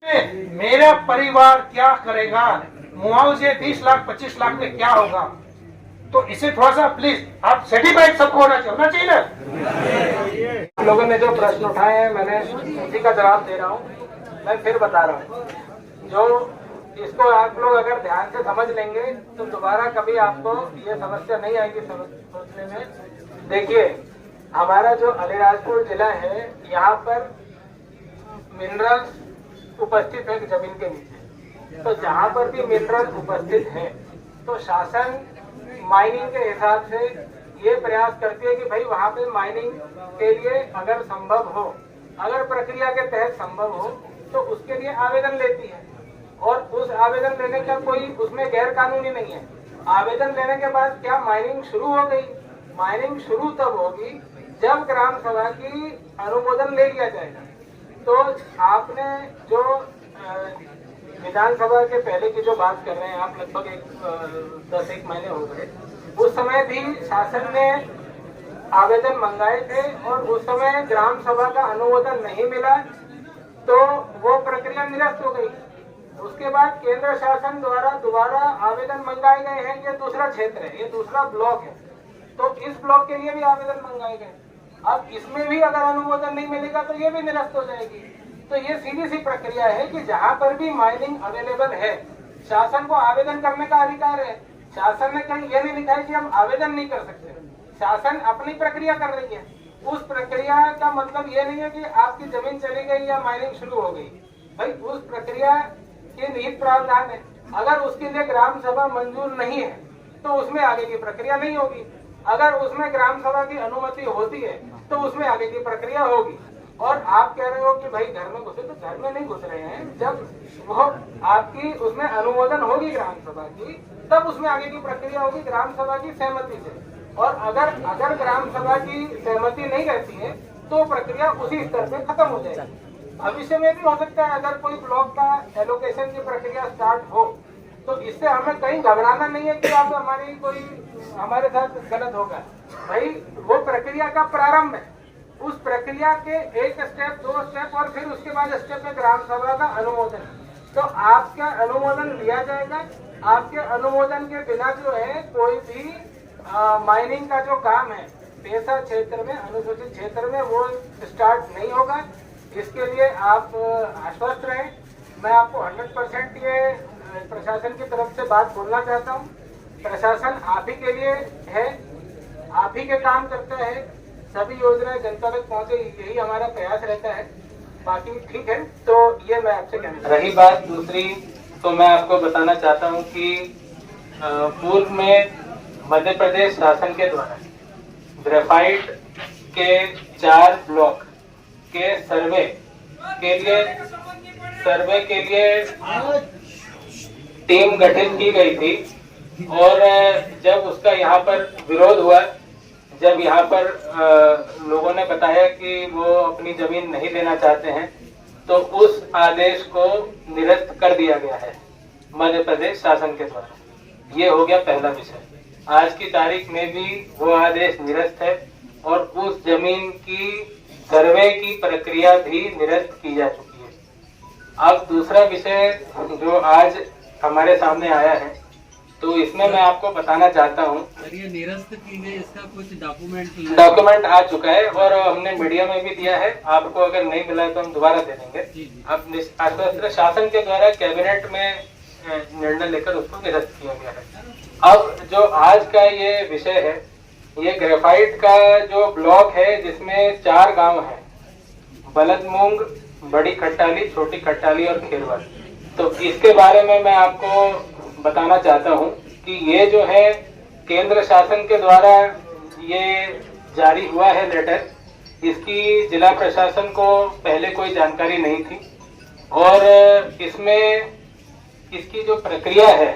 मेरा परिवार क्या करेगा, मुआवजे 20 लाख 25 लाख में क्या होगा, तो इसे थोड़ा सा प्लीज आप सर्टिफाइड सबको होना चाहिए ना। लोगों ने जो प्रश्न उठाए हैं मैंने उसी का जवाब दे रहा हूँ। मैं फिर बता रहा हूँ, जो इसको आप लोग अगर ध्यान से समझ लेंगे तो दोबारा कभी आपको ये समस्या नहीं आएगी सोचने में। देखिए, हमारा जो अलीराजपुर जिला है, यहाँ पर मिनरल्स उपस्थित है जमीन के नीचे। तो जहाँ पर भी मिनरल उपस्थित है तो शासन माइनिंग के हिसाब से ये प्रयास करती है कि भाई वहाँ पे माइनिंग के लिए अगर संभव हो, अगर प्रक्रिया के तहत संभव हो तो उसके लिए आवेदन लेती है। और उस आवेदन लेने का कोई उसमें गैर कानूनी नहीं है। आवेदन लेने के बाद क्या माइनिंग शुरू हो गई? माइनिंग शुरू तब होगी जब ग्राम सभा की अनुमोदन ले लिया जाएगा। तो आपने जो विधानसभा के पहले की जो बात कर रहे हैं आप, लगभग 10-1 महीने हो गए, उस समय भी शासन ने आवेदन मंगाए थे और उस समय ग्राम सभा का अनुमोदन नहीं मिला तो वो प्रक्रिया निरस्त हो गई। उसके बाद केंद्र शासन द्वारा दोबारा आवेदन मंगाए गए हैं। ये दूसरा क्षेत्र है, ये दूसरा ब्लॉक है, तो इस ब्लॉक के लिए भी आवेदन मंगाए गए। अब इसमें भी अगर अनुमोदन नहीं मिलेगा तो ये भी निरस्त हो जाएगी। तो ये सीधी सी प्रक्रिया है कि जहाँ पर भी माइनिंग अवेलेबल है, शासन को आवेदन करने का अधिकार है। शासन ने कहीं ये नहीं लिखा है कि हम आवेदन नहीं कर सकते। शासन अपनी प्रक्रिया कर रही है। उस प्रक्रिया का मतलब ये नहीं है कि आपकी जमीन चली गई या माइनिंग शुरू हो गई। भाई उस प्रक्रिया के निहित प्रावधान है। अगर उसके लिए ग्राम सभा मंजूर नहीं है तो उसमें आगे की प्रक्रिया नहीं होगी। अगर उसमें ग्राम सभा की अनुमति होती है तो उसमें आगे की प्रक्रिया होगी। और आप कह रहे हो कि भाई घर में घुसे, तो घर में नहीं घुस रहे हैं। जब वो आपकी उसमें अनुमोदन होगी ग्राम सभा की, तब उसमें आगे की प्रक्रिया होगी ग्राम सभा की सहमति से। और अगर ग्राम सभा की सहमति नहीं रहती है तो प्रक्रिया उसी स्तर पे खत्म हो जाएगी। भविष्य में भी हो सकता है अगर कोई ब्लॉक का एलोकेशन की प्रक्रिया स्टार्ट हो, तो इससे हमें कहीं घबराना नहीं है कि आप हमारे साथ गलत होगा। भाई वो प्रक्रिया का प्रारंभ है। उस प्रक्रिया के एक स्टेप, 2 स्टेप और फिर उसके बाद स्टेप है ग्राम सभा का अनुमोदन। तो आपका अनुमोदन लिया जाएगा। आपके अनुमोदन के बिना जो है कोई भी माइनिंग का जो काम है पेशा क्षेत्र में, अनुसूचित क्षेत्र में, वो स्टार्ट नहीं होगा। इसके लिए आप आश्वस्त रहें। मैं आपको 100% ये प्रशासन की तरफ से बात बोलना चाहता हूँ। प्रशासन आप ही के लिए है, आप ही के काम करता है। सभी योजनाएं जनता तक पहुँचे, यही हमारा प्रयास रहता है। बाकी ठीक है, तो ये मैं आपसे कहना। रही बात दूसरी, तो मैं आपको बताना चाहता हूँ कि पूर्व में मध्य प्रदेश शासन के द्वारा ग्रेफाइट के 4 ब्लॉक के सर्वे के लिए टीम गठित की गई थी। और जब उसका यहाँ पर विरोध हुआ, जब यहाँ पर लोगों ने बताया कि वो अपनी जमीन नहीं देना चाहते हैं, तो उस आदेश को निरस्त कर दिया गया है मध्य प्रदेश शासन के द्वारा। ये हो गया पहला विषय। आज की तारीख में भी वो आदेश निरस्त है और उस जमीन की सर्वे की प्रक्रिया भी निरस्त की जा चुकी है। अब दूसरा विषय जो आज हमारे सामने आया है, तो इसमें मैं आपको बताना चाहता हूँ। ये निरस्त की गई, इसका कुछ डॉक्यूमेंट आ चुका है और हमने मीडिया में भी दिया है। आपको अगर नहीं मिला तो हम दोबारा दे देंगे। अब शासन के द्वारा कैबिनेट में निर्णय लेकर उसको निरस्त किया गया है। अब जो आज का ये विषय है, ये ग्रेफाइट का जो ब्लॉक है जिसमें 4 गांव हैं, बलदमूंग, बड़ी खट्टाली, छोटी खट्टाली और खेरवर। तो इसके बारे में मैं आपको बताना चाहता हूं कि ये जो है केंद्र शासन के द्वारा ये जारी हुआ है लेटर। इसकी जिला प्रशासन को पहले कोई जानकारी नहीं थी और इसमें इसकी जो प्रक्रिया है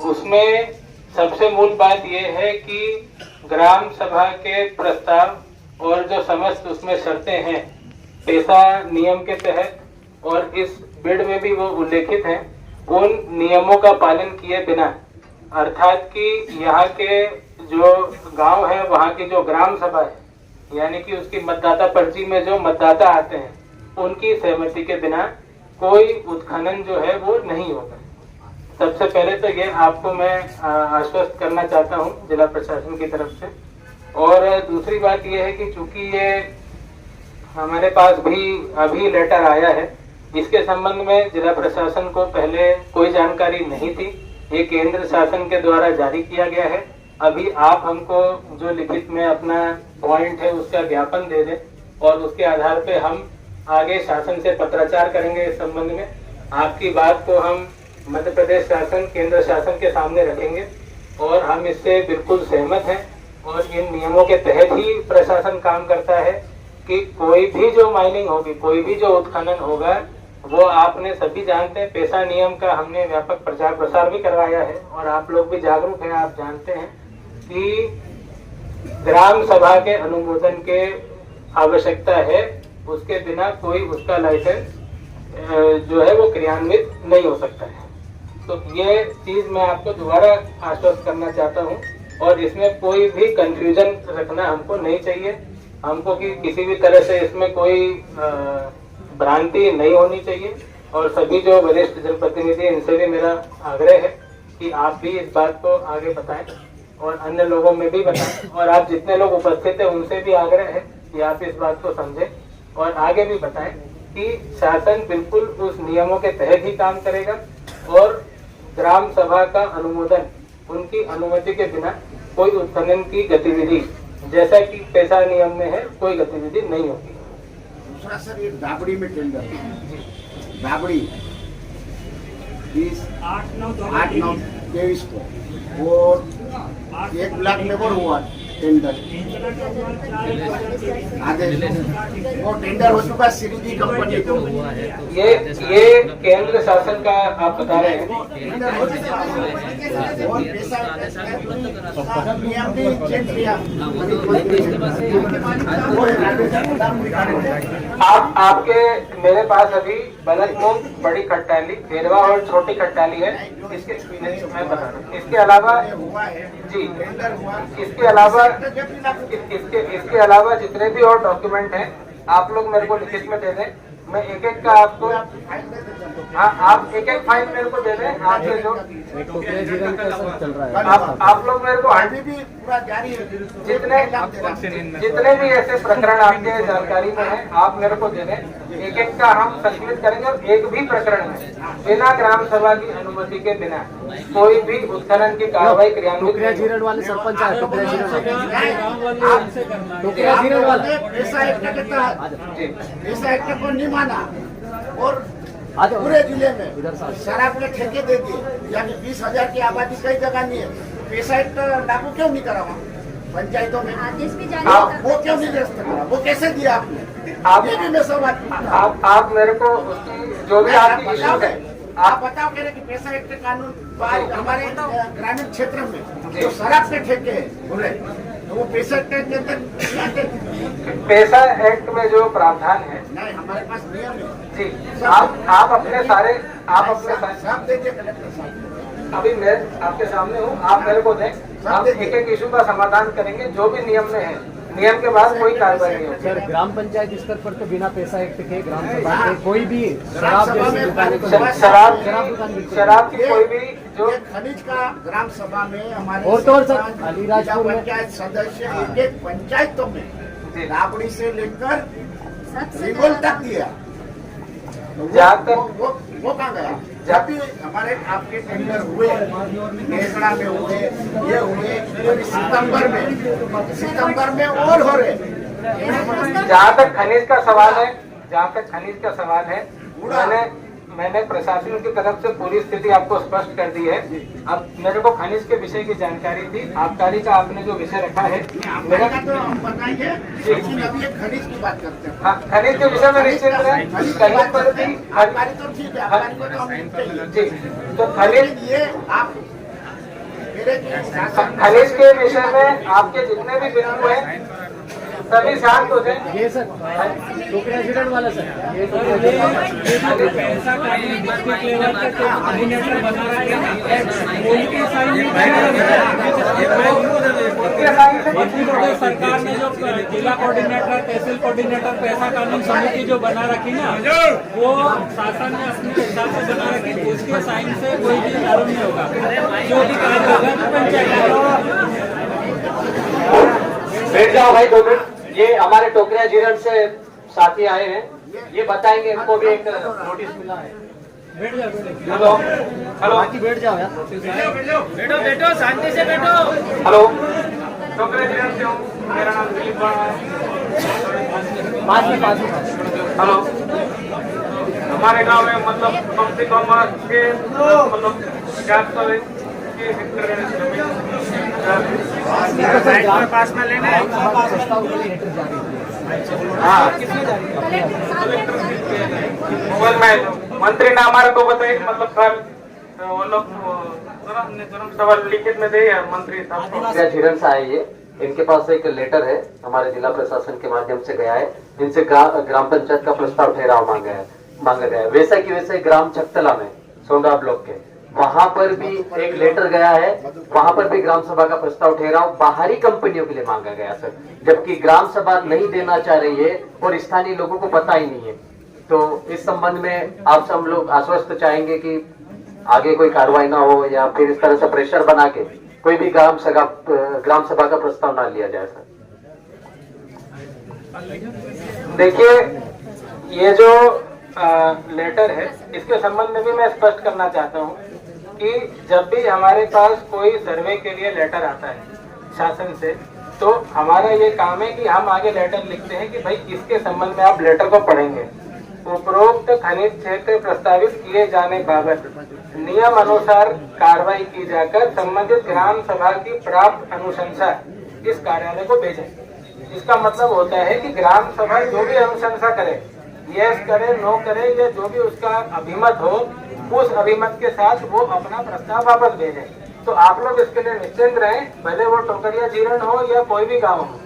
उसमें सबसे मूल बात यह है कि ग्राम सभा के प्रस्ताव और जो समस्त उसमें शर्तें हैं पेशा नियम के तहत और इस बिड में भी वो उल्लेखित हैं, उन नियमों का पालन किए बिना, अर्थात कि यहाँ के जो गांव है वहाँ की जो ग्राम सभा है, यानी कि उसकी मतदाता पर्ची में जो मतदाता आते हैं, उनकी सहमति के बिना कोई उत्खनन जो है वो नहीं होगा। सबसे पहले तो ये आपको मैं आश्वस्त करना चाहता हूँ जिला प्रशासन की तरफ से। और दूसरी बात ये है कि चूंकि ये हमारे पास भी अभी लेटर आया है, इसके संबंध में जिला प्रशासन को पहले कोई जानकारी नहीं थी। ये केंद्र शासन के द्वारा जारी किया गया है। अभी आप हमको जो लिखित में अपना पॉइंट है उसका ज्ञापन दे दें और उसके आधार पे हम आगे शासन से पत्राचार करेंगे इस संबंध में। आपकी बात को हम मध्य प्रदेश शासन, केंद्र शासन के सामने रखेंगे और हम इससे बिल्कुल सहमत हैं और इन नियमों के तहत ही प्रशासन काम करता है कि कोई भी जो माइनिंग होगी, कोई भी जो उत्खनन होगा, वो आपने सभी जानते हैं। पेशा नियम का हमने व्यापक प्रचार प्रसार भी करवाया है और आप लोग भी जागरूक हैं। आप जानते हैं कि ग्राम सभा के अनुमोदन के आवश्यकता है, उसके बिना कोई उसका लाइसेंस जो है वो क्रियान्वित नहीं हो सकता है। तो ये चीज मैं आपको दोबारा आश्वस्त करना चाहता हूँ और इसमें कोई भी कंफ्यूजन रखना हमको नहीं चाहिए। हमको कि किसी भी तरह से इसमें कोई भ्रांति नहीं होनी चाहिए। और सभी जो वरिष्ठ जनप्रतिनिधि, इनसे भी मेरा आग्रह है कि आप भी इस बात को आगे बताएं और अन्य लोगों में भी बताएं। और आप जितने लोग उपस्थित हैं उनसे भी आग्रह है कि आप इस बात को समझें और आगे भी बताएं कि शासन बिल्कुल उस नियमों के तहत ही काम करेगा और ग्राम सभा का अनुमोदन, उनकी अनुमति के बिना कोई उत्खनन की गतिविधि, जैसा कि पेशा नियम में है, कोई गतिविधि नहीं होगी। दूसरा सर, ये दाबड़ी में टेंडर, दाबड़ी 8-9-23 को और 1 लाख में और हुआ टेंडर आदेश, वो टेंडर हो चुका श्रीजी कंपनी को। ये केंद्र शासन का आप बता रहे हैं। और पैसा नियम भी चेंज किया। आपके मेरे पास अभी बलकमुंग, बड़ी खट्टाली, भेरवा और छोटी खट्टाली है। इसके मैं बता रहा हूँ। इसके अलावा जी, इसके अलावा जितने भी और डॉक्यूमेंट हैं आप लोग मेरे को लिखित में दे दें। मैं एक एक का आपको, हाँ, आप एक एक फाइल मेरे को दे दें। आपके जो आप लोग मेरे को जितने भी ऐसे प्रकरण आपके जानकारी में है आप मेरे को दे दें। एक एक का हम संकलित करेंगे और एक भी प्रकरण में बिना ग्राम सभा की अनुमति के बिना कोई भी उत्खनन की कार्रवाई क्रियान्वित वाले सरपंच को नहीं माना और पूरे जिले में शराब के ठेके दे दिए। यानी 20,000 की आबादी कई जगह नहीं है, पैसा एक्ट लागू क्यों नहीं करा वहाँ पंचायतों में? वो क्यों नहीं दे सकता? वो कैसे दिया आपने? ये भी मैं सवाल, आप मेरे को उसकी जो भी आपकी इश्यू है आप बताओ। कह रहे कि पैसा एक्ट कानून हमारे ग्रामीण क्षेत्र में जो शराब के ठेके है बोले, तो वो पैसा एक्ट के अंदर, पैसा एक्ट में जो प्रावधान है, नहीं हमारे पास नियम है जी। आप अपने सारे सब देखिए कलेक्टर साहब। अभी मैं आपके सामने हूँ, आप मेरे को दें। हम एक एक इशू का समाधान करेंगे जो भी नियम में है। नियम के बाद कोई कार्रवाई नहीं होगी। सर, ग्राम पंचायत स्तर पर तो बिना पैसा एक्ट के ग्राम सभा के कोई भी शराब जैसी दुकानें को शराब की कोई भी जो खनिज का ग्राम सभा में हमारे और तो और सर अलीराजपुर में पंचायत सदस्य एक पंचायतों में राबड़ी से लेकर रिंगोल तक दिया। जहाँ तक वो कहाँ गया? जब भी हमारे आपके टेंडर हुए, केसड़ा में हुए, ये हुए, सितंबर में और हो रहे। जहाँ तक खनिज का सवाल है, मैंने प्रशासन की तरफ से पूरी स्थिति आपको स्पष्ट कर दी है। अब मेरे को खनिज के विषय की जानकारी थी। आबकारी का आपने जो विषय रखा है, मेरा तो हम बताएंगे, लेकिन अभी एक खनिज की बात करते हैं। हाँ, खनिज के विषय में निश्चित है। खनिज पर भी आबकारी तो ठीक है, आबकारी को तो हम जी, तो खनिज ये आप खनिज के विषय में आपके जितने भी बिंदु हैं सभी शांत हो जाए। ये सर टोकरी एक्सीडेंट वाला सर, ये ये जो पैसा का डिस्ट्रिक्ट लेवल का जो कोऑर्डिनेटर बना रखे हैं, उनके साइन नहीं सरकार ने जो जिला कोऑर्डिनेटर, तहसील कोऑर्डिनेटर, पैसा कानून समिति जो बना रखी ना, वो शासन ने अपने हिसाब से बना रखी, उसके साइन से कोई भी लागू नहीं होगा। जो भी कार्य होगा तो पंचायत। बैठ जाओ भाई 2 मिनट। ये हमारे टोकरिया जीरण से साथी आए हैं, ये बताएंगे, इनको भी एक नोटिस मिला है। बैठ जाओ, हेलो हेलो, बाकी बैठ जाओ यार, बैठो बैठो, शांति से बैठो। हेलो, टोकरे जिले से हूँ, मेरा नाम दिलीप वर्मा है। पास में हेलो, हमारे गांव में मतलब कम से कम 6 मतलब 400 हेक्टेयर जमीन पास में लेना है। हाँ, मोबाइल में मंत्री ने हमारे को बताया मतलब कल वो लोग तुरंत सवाल लिखित में दे मंत्री साहब। झीरन से आए ये, इनके पास एक लेटर है, हमारे जिला प्रशासन के माध्यम से गया है, इनसे ग्राम पंचायत का प्रस्ताव ठहराव मांगा गया है। वैसा की वैसे ग्राम चकतला में सोंडा ब्लॉक के वहां पर भी एक लेटर गया है, वहां पर भी ग्राम सभा का प्रस्ताव ठहराव बाहरी कंपनियों के लिए मांगा गया सर, जबकि ग्राम सभा नहीं देना चाह रही है और स्थानीय लोगों को पता ही नहीं है। तो इस संबंध में आपसे हम लोग आश्वस्त चाहेंगे कि आगे कोई कार्रवाई ना हो या फिर इस तरह से प्रेशर बना के कोई भी ग्राम सभा का प्रस्ताव ना लिया जाए सर। देखिए, ये जो लेटर है, इसके संबंध में भी मैं स्पष्ट करना चाहता हूँ कि जब भी हमारे पास कोई सर्वे के लिए लेटर आता है शासन से, तो हमारा ये काम है कि हम आगे लेटर लिखते हैं कि भाई इसके संबंध में आप लेटर को पढ़ेंगे। उपरोक्त खनिज क्षेत्र प्रस्तावित किए जाने बाबत नियम अनुसार कार्रवाई की जाकर संबंधित ग्राम सभा की प्राप्त अनुशंसा इस कार्यालय को भेजें। इसका मतलब होता है कि ग्राम सभा जो भी अनुशंसा करे, यस करे, नो करे, या जो भी उसका अभिमत हो, उस अभिमत के साथ वो अपना प्रस्ताव वापस भेजे। तो आप लोग इसके लिए निश्चिंत रहें, भले वो टोकरिया जीरण हो या कोई भी गांव हो।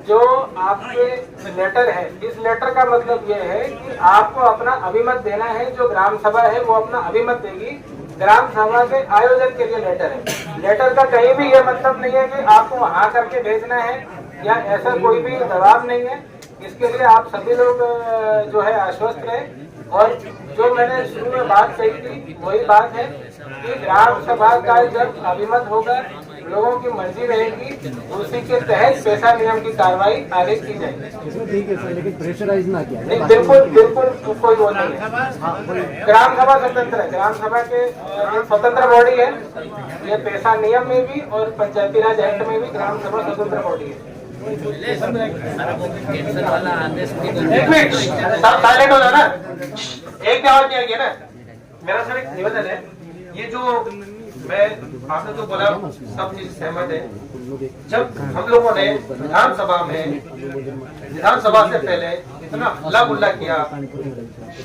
जो आपके लेटर है, इस लेटर का मतलब ये है कि आपको अपना अभिमत देना है। जो ग्राम सभा है वो अपना अभिमत देगी। ग्राम सभा के आयोजन के लिए लेटर है। लेटर का कहीं भी ये मतलब नहीं है कि आपको वहां करके भेजना है या ऐसा कोई भी दबाव नहीं है। इसके लिए आप सभी लोग जो है आश्वस्त रहे। और जो मैंने शुरू में बात कही थी वही बात है कि ग्राम सभा का जब अभिमत होगा, लोगों की मर्जी रहेगी, उसी के तहत पैसा नियम की कार्रवाई आगे की जाएगी। ठीक है सर, लेकिन प्रेशराइज ना किया नहीं, बिल्कुल कोई वो नहीं है। ग्राम सभा स्वतंत्र है, ग्राम सभा के स्वतंत्र बॉडी है। ये पैसा नियम में भी और पंचायती राज एक्ट में भी ग्राम सभा स्वतंत्र बॉडी है। एक मिनट साइलेंट हो जाओ ना, एक भी आवाज नहीं आएगी ना। मेरा सर एक निवेदन है, ये जो मैं आपने जो बोला सब चीज सहमत है। जब हम लोगों ने विधानसभा से पहले इतना हल्ला गुल्ला किया,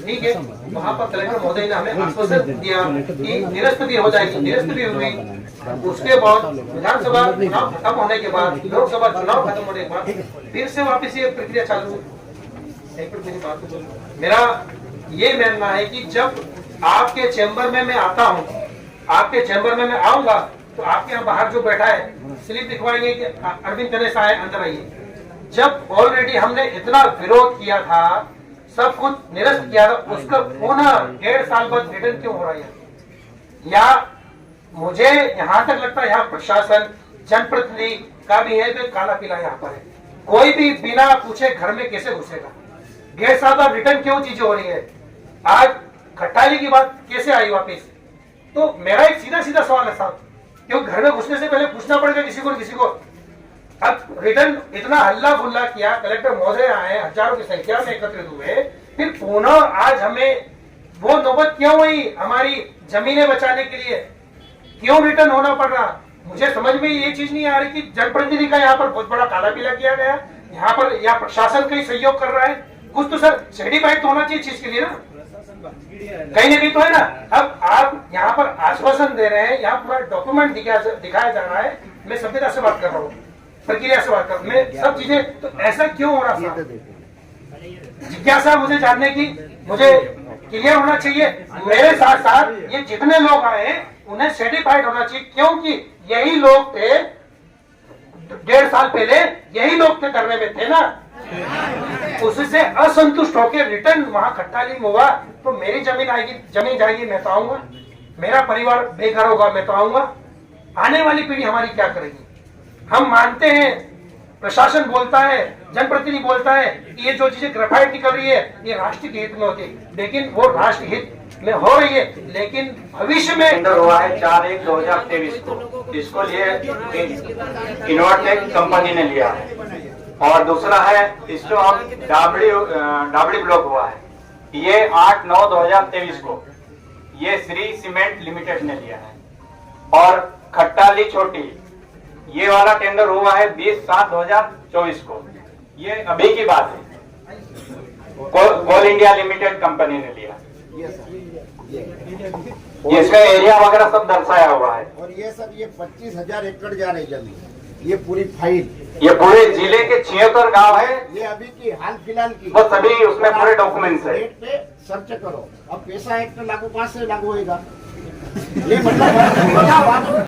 ठीक है, वहाँ पर कलेक्टर महोदय ने हमें आश्वासन दिया कि निरस्ती हो जाएगी, निरस्ती हुई। उसके बाद विधानसभा चुनाव खत्म होने के बाद, लोकसभा चुनाव खत्म होने के बाद फिर से वापस ये प्रक्रिया चालू हुई। एक मिनट मेरी बात को, मेरा ये मानना है कि जब आपके चैम्बर में मैं आता हूँ, आपके चैम्बर में मैं आऊंगा, तो आपके यहाँ बाहर जो बैठा है स्लिप दिखवाएंगे कि अरविंद गणेशा है, अंदर आइए। जब ऑलरेडी हमने इतना विरोध किया था, सब कुछ निरस्त किया था, उसका पुनः 1.5 साल बाद रिटर्न क्यों हो रहा है? या मुझे यहाँ तक लगता है यहाँ प्रशासन, जनप्रतिनिधि का भी है, तो काला पीला यहाँ पर है। कोई भी बिना पूछे घर में कैसे घुसेगा? 1.5 साल बाद रिटर्न क्यों चीजें हो रही है? आज खट्टाली की बात कैसे आई वापिस? तो मेरा एक सीधा सीधा सवाल है साहब, क्योंकि घर में घुसने से पहले पूछना पड़ेगा किसी को। अब रिटर्न इतना हल्ला गुल्ला किया, कलेक्टर महोदय आए, हजारों की संख्या में एकत्रित हुए, फिर पुनः आज हमें वो नौबत क्यों हुई? हमारी जमीनें बचाने के लिए क्यों रिटर्न होना पड़ रहा? मुझे समझ में ये चीज नहीं आ रही कि जनप्रतिनिधि का यहाँ पर बहुत बड़ा काला पीला किया गया, यहाँ पर या प्रशासन कहीं सहयोग कर रहा है। कुछ तो सर सर्टिफाइड तो होना चाहिए चीज के लिए ना, कहीं ना कहीं तो है ना। अब आप यहाँ पर आश्वासन दे रहे हैं, यहाँ पूरा डॉक्यूमेंट दिखाया जा रहा है। मैं सभ्यता से बात कर रहा हूँ, प्रक्रिया से बात कर, मैं सब चीजें, तो ऐसा क्यों हो रहा था? जिज्ञासा मुझे जानने की, मुझे क्लियर होना चाहिए। मेरे साथ साथ ये जितने लोग आए हैं उन्हें सर्टिफाइड होना चाहिए, क्योंकि यही लोग थे 1.5 साल पहले, यही लोग थे धरने में थे ना। उससे असंतुष्ट होकर रिटर्न वहां खट्टाली में हुआ तो मेरी जमीन आएगी, जमीन जाएगी, मैं तो आऊंगा, मेरा परिवार बेघर होगा, मैं तो आऊंगा। आने वाली पीढ़ी हमारी क्या करेगी? हम मानते हैं, प्रशासन बोलता है, जनप्रतिनिधि बोलता है कि ये जो चीजें ग्रेफाइट की कर रही है ये राष्ट्र के हित में होती है, लेकिन वो राष्ट्र हित में हो रही है, लेकिन भविष्य में टेंडर हुआ है 4/1/2023 को, इसको लिए इनोवाटेक कंपनी ने लिया है। और दूसरा है इसको हम डाबड़ी ब्लॉक हुआ है, ये 8/9/2023 को ये श्री सीमेंट लिमिटेड ने लिया है। और खट्टाली छोटी ये वाला टेंडर हुआ है 20/7/2024 को, ये अभी की बात है, कोल इंडिया लिमिटेड कंपनी ने लिया। इसका एरिया वगैरह सब दर्शाया हुआ है। और ये सब ये 25,000 एकड़ जा रही जमीन, ये पूरी फाइल, ये पूरे जिले के 76 गांव है, ये अभी की हाल फिलहाल की, वो सभी उसमें पूरे डॉक्यूमेंट्स है। नेट पे सर्च करो, अब पैसा एक्ट लागू, 5 से लागू होगा। ये मतलब